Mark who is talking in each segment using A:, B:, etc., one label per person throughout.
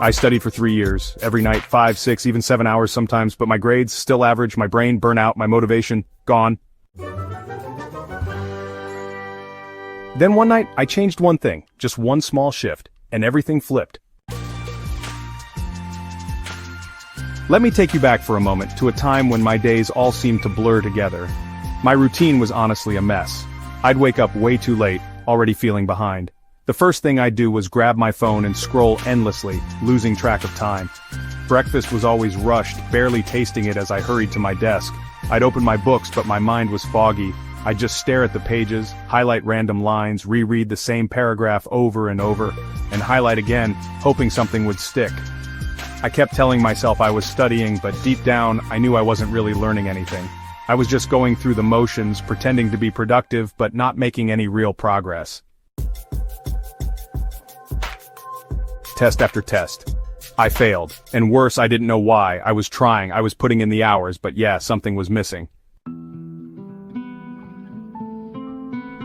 A: I studied for 3 years, every night, 5, 6, even 7 hours sometimes, but my grades still average, my brain burnout, my motivation gone. Then one night, I changed one thing, just one small shift, and everything flipped. Let me take you back for a moment to a time when my days all seemed to blur together. My routine was honestly a mess. I'd wake up way too late, already feeling behind. The first thing I'd do was grab my phone and scroll endlessly, losing track of time. Breakfast was always rushed, barely tasting it as I hurried to my desk. I'd open my books but my mind was foggy. I'd just stare at the pages, highlight random lines, reread the same paragraph over and over, and highlight again, hoping something would stick. I kept telling myself I was studying, but deep down, I knew I wasn't really learning anything. I was just going through the motions, pretending to be productive but not making any real progress. Test after test. I failed. And worse, I didn't know why. I was trying, I was putting in the hours, but yeah, something was missing.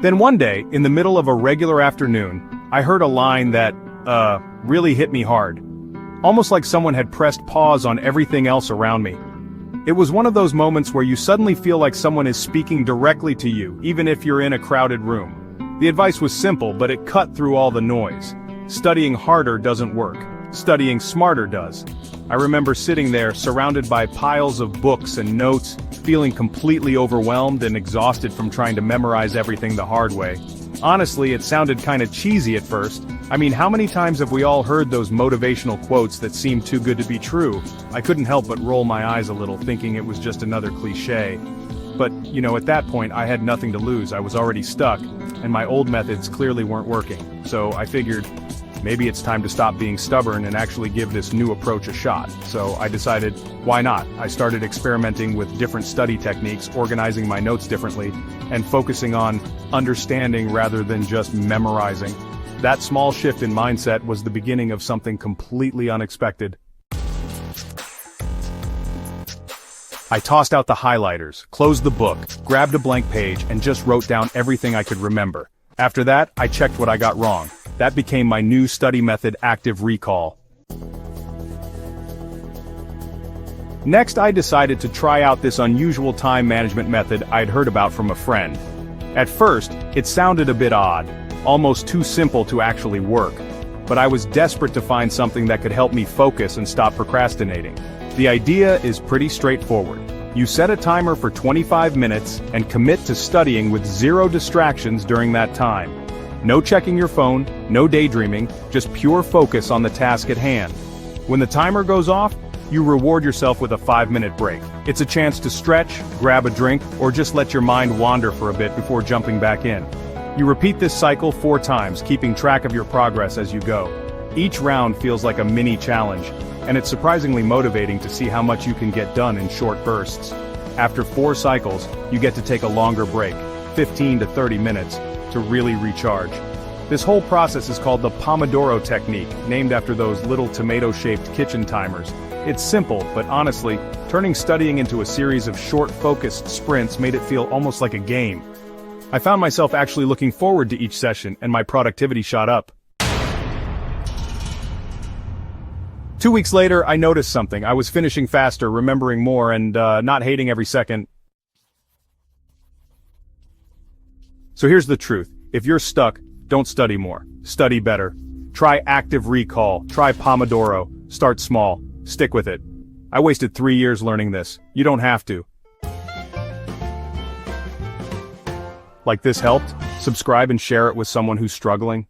A: Then one day, in the middle of a regular afternoon, I heard a line that, really hit me hard. Almost like someone had pressed pause on everything else around me. It was one of those moments where you suddenly feel like someone is speaking directly to you, even if you're in a crowded room. The advice was simple, but it cut through all the noise. Studying harder doesn't work. Studying smarter does. I remember sitting there, surrounded by piles of books and notes, feeling completely overwhelmed and exhausted from trying to memorize everything the hard way. Honestly, it sounded kinda cheesy at first. I mean, how many times have we all heard those motivational quotes that seem too good to be true? I couldn't help but roll my eyes a little, thinking it was just another cliché. But, at that point I had nothing to lose. I was already stuck, and my old methods clearly weren't working. So I figured, maybe it's time to stop being stubborn and actually give this new approach a shot. So I decided, why not? I started experimenting with different study techniques, organizing my notes differently, and focusing on understanding rather than just memorizing. That small shift in mindset was the beginning of something completely unexpected. I tossed out the highlighters, closed the book, grabbed a blank page, and just wrote down everything I could remember. After that, I checked what I got wrong. That became my new study method, active recall. Next, I decided to try out this unusual time management method I'd heard about from a friend. At first, it sounded a bit odd, almost too simple to actually work. But I was desperate to find something that could help me focus and stop procrastinating. The idea is pretty straightforward. You set a timer for 25 minutes and commit to studying with 0 distractions during that time. No checking your phone, no daydreaming, just pure focus on the task at hand. When the timer goes off, you reward yourself with a 5-minute break. It's a chance to stretch, grab a drink, or just let your mind wander for a bit before jumping back in. You repeat this cycle 4 times, keeping track of your progress as you go. Each round feels like a mini challenge, and it's surprisingly motivating to see how much you can get done in short bursts. After 4 cycles, you get to take a longer break, 15 to 30 minutes, to really recharge. This whole process is called the Pomodoro technique, named after those little tomato-shaped kitchen timers. It's simple, but honestly, turning studying into a series of short, focused sprints made it feel almost like a game. I found myself actually looking forward to each session, and my productivity shot up. 2 weeks later, I noticed something. I was finishing faster, remembering more, and not hating every second. So here's the truth. If you're stuck, don't study more. Study better. Try active recall. Try Pomodoro. Start small. Stick with it. I wasted 3 years learning this. You don't have to. Like this helped? Subscribe and share it with someone who's struggling.